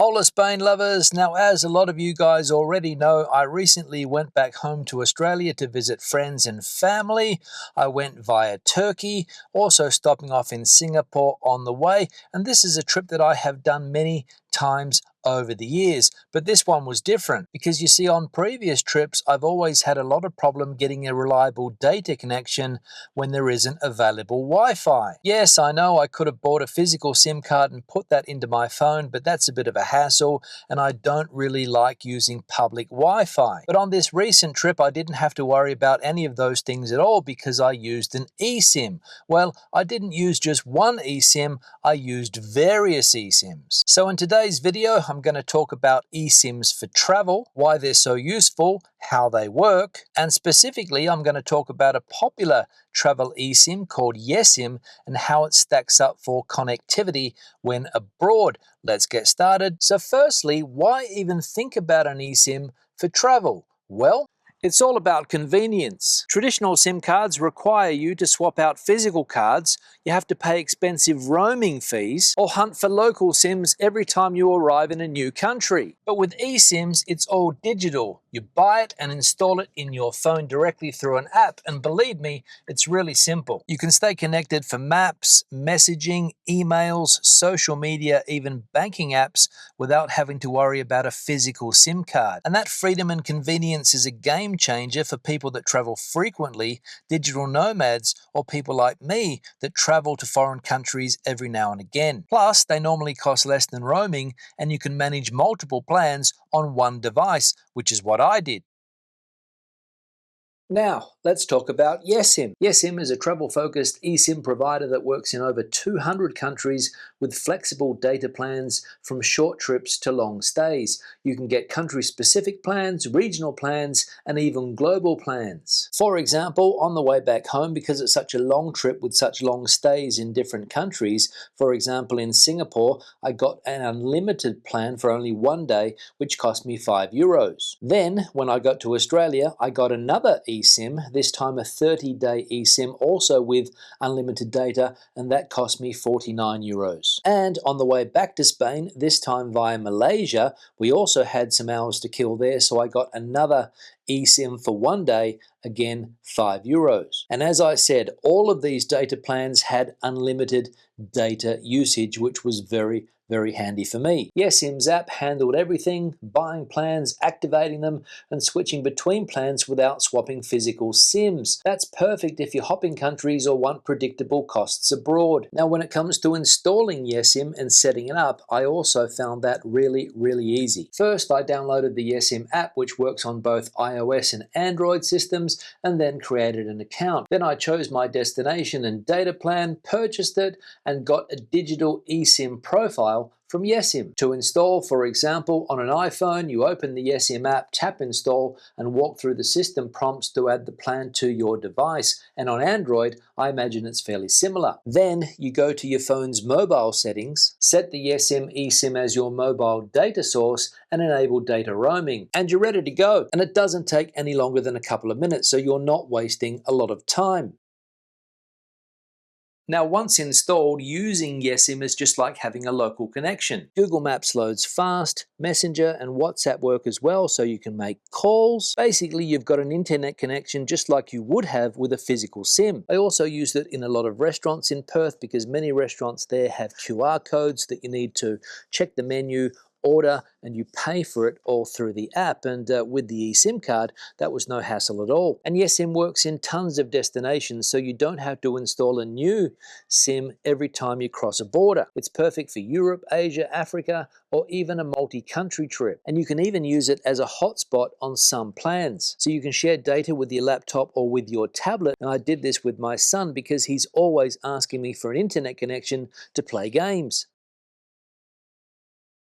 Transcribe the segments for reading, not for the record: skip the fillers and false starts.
Hola Spain lovers! Now, as a lot of you guys already know, I recently went back home to Australia to visit friends and family. I went via Turkey, also stopping off in Singapore on the way, and this is a trip that I have done many times over the years, but this one was different because you see, on previous trips I've always had a lot of problem getting a reliable data connection when there isn't available Wi-Fi. Yes, I know I could have bought a physical SIM card and put that into my phone, but that's a bit of a hassle and I don't really like using public Wi-Fi. But on this recent trip I didn't have to worry about any of those things at all because I used an eSIM. Well, I didn't use just one eSIM, I used various eSIMs. So in today's video I'm going to talk about eSIMs for travel, why they're so useful, how they work, and specifically I'm going to talk about a popular travel eSIM called Yesim and how it stacks up for connectivity when abroad. Let's get started. So firstly, why even think about an eSIM for travel? Well, it's all about convenience. Traditional SIM cards require you to swap out physical cards, you have to pay expensive roaming fees, or hunt for local SIMs every time you arrive in a new country. But with eSIMs, it's all digital. You buy it and install it in your phone directly through an app, and believe me, it's really simple. You can stay connected for maps, messaging, emails, social media, even banking apps without having to worry about a physical SIM card. And that freedom and convenience is a game changer for people that travel frequently, digital nomads, or people like me that travel to foreign countries every now and again. Plus, they normally cost less than roaming, and you can manage multiple plans on one device, which is what I did. Now, let's talk about Yesim. Yesim is a travel-focused eSIM provider that works in over 200 countries with flexible data plans from short trips to long stays. You can get country-specific plans, regional plans, and even global plans. For example, on the way back home, because it's such a long trip with such long stays in different countries, for example, in Singapore, I got an unlimited plan for only one day, which cost me €5. Then, when I got to Australia, I got another eSIM, this time a 30-day eSIM, also with unlimited data, and that cost me €49. And on the way back to Spain, this time via Malaysia, we also had some hours to kill there, so I got another eSIM for one day, again €5. And as I said, all of these data plans had unlimited data usage, which was very handy for me. Yesim's app handled everything, buying plans, activating them, and switching between plans without swapping physical SIMs. That's perfect if you're hopping countries or want predictable costs abroad. Now, when it comes to installing Yesim and setting it up, I also found that really easy. First, I downloaded the Yesim app, which works on both iOS and Android systems, and then created an account. Then I chose my destination and data plan, purchased it, and got a digital eSIM profile from Yesim. To install, for example, on an iPhone, you open the Yesim app, tap install, and walk through the system prompts to add the plan to your device. And on Android, I imagine it's fairly similar. Then you go to your phone's mobile settings, set the Yesim eSIM as your mobile data source, and enable data roaming. And you're ready to go. And it doesn't take any longer than a couple of minutes, so you're not wasting a lot of time. Now, once installed, using Yesim is just like having a local connection. Google Maps loads fast, Messenger and WhatsApp work as well, so you can make calls. Basically, you've got an internet connection just like you would have with a physical SIM. I also used it in a lot of restaurants in Perth because many restaurants there have QR codes that you need to check the menu, order, and you pay for it all through the app. And with the eSIM card, that was no hassle at all. And Yesim works in tons of destinations, so you don't have to install a new SIM every time you cross a border. It's perfect for Europe, Asia, Africa, or even a multi-country trip. And you can even use it as a hotspot on some plans. So you can share data with your laptop or with your tablet. And I did this with my son because he's always asking me for an internet connection to play games.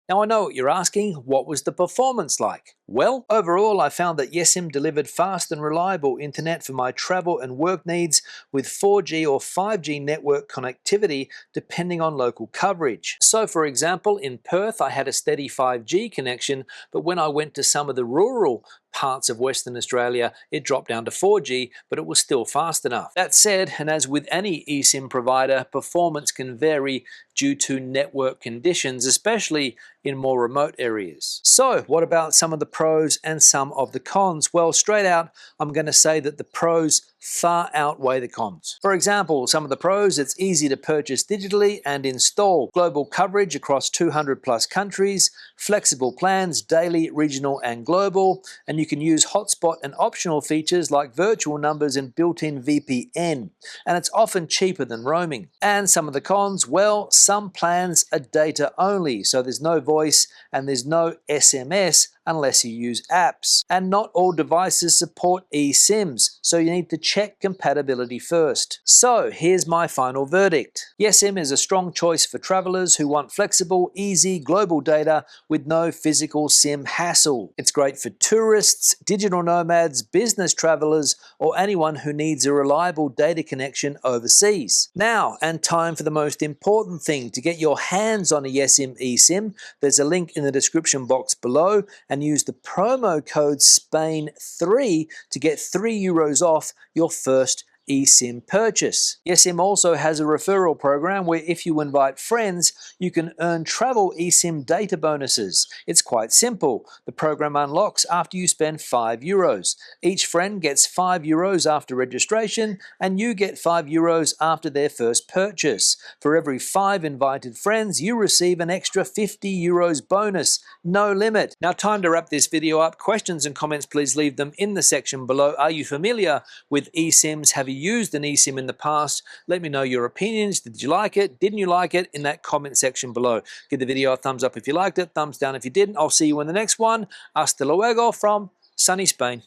Now I know what you're asking, what was the performance like? Well, overall I found that Yesim delivered fast and reliable internet for my travel and work needs with 4G or 5G network connectivity depending on local coverage. So for example, in Perth I had a steady 5G connection, but when I went to some of the rural parts of Western Australia, it dropped down to 4G, but it was still fast enough. That said, and as with any eSIM provider, performance can vary due to network conditions, especially in more remote areas. So what about some of the pros and some of the cons? Well, straight out, I'm going to say that the pros far outweigh the cons. For example, some of the pros: it's easy to purchase digitally and install, global coverage across 200 plus countries, flexible plans, daily, regional and global, and you can use hotspot and optional features like virtual numbers and built-in VPN, and it's often cheaper than roaming. And some of the cons: well, some plans are data only, so there's no voice and there's no SMS unless you use apps. And not all devices support eSIMs, so you need to check compatibility first. So here's my final verdict. Yesim is a strong choice for travelers who want flexible, easy, global data with no physical SIM hassle. It's great for tourists, digital nomads, business travelers, or anyone who needs a reliable data connection overseas. Now, and time for the most important thing. To get your hands on a Yesim eSIM, there's a link in the description box below, and use the promo code SPAIN3 to get €3 off your first eSIM purchase. Yesim also has a referral program where if you invite friends, you can earn travel eSIM data bonuses. It's quite simple. The program unlocks after you spend €5. Each friend gets €5 after registration, and you get €5 after their first purchase. For every 5 invited friends, you receive an extra €50 bonus. No limit. Now, time to wrap this video up. Questions and comments, please leave them in the section below. Are you familiar with eSIMs? Have you used an eSIM in the past? Let me know your opinions. Did you like it? Didn't you like it? In that comment section below. Give the video a thumbs up if you liked it, thumbs down if you didn't. I'll see you in the next one. Hasta luego from sunny Spain.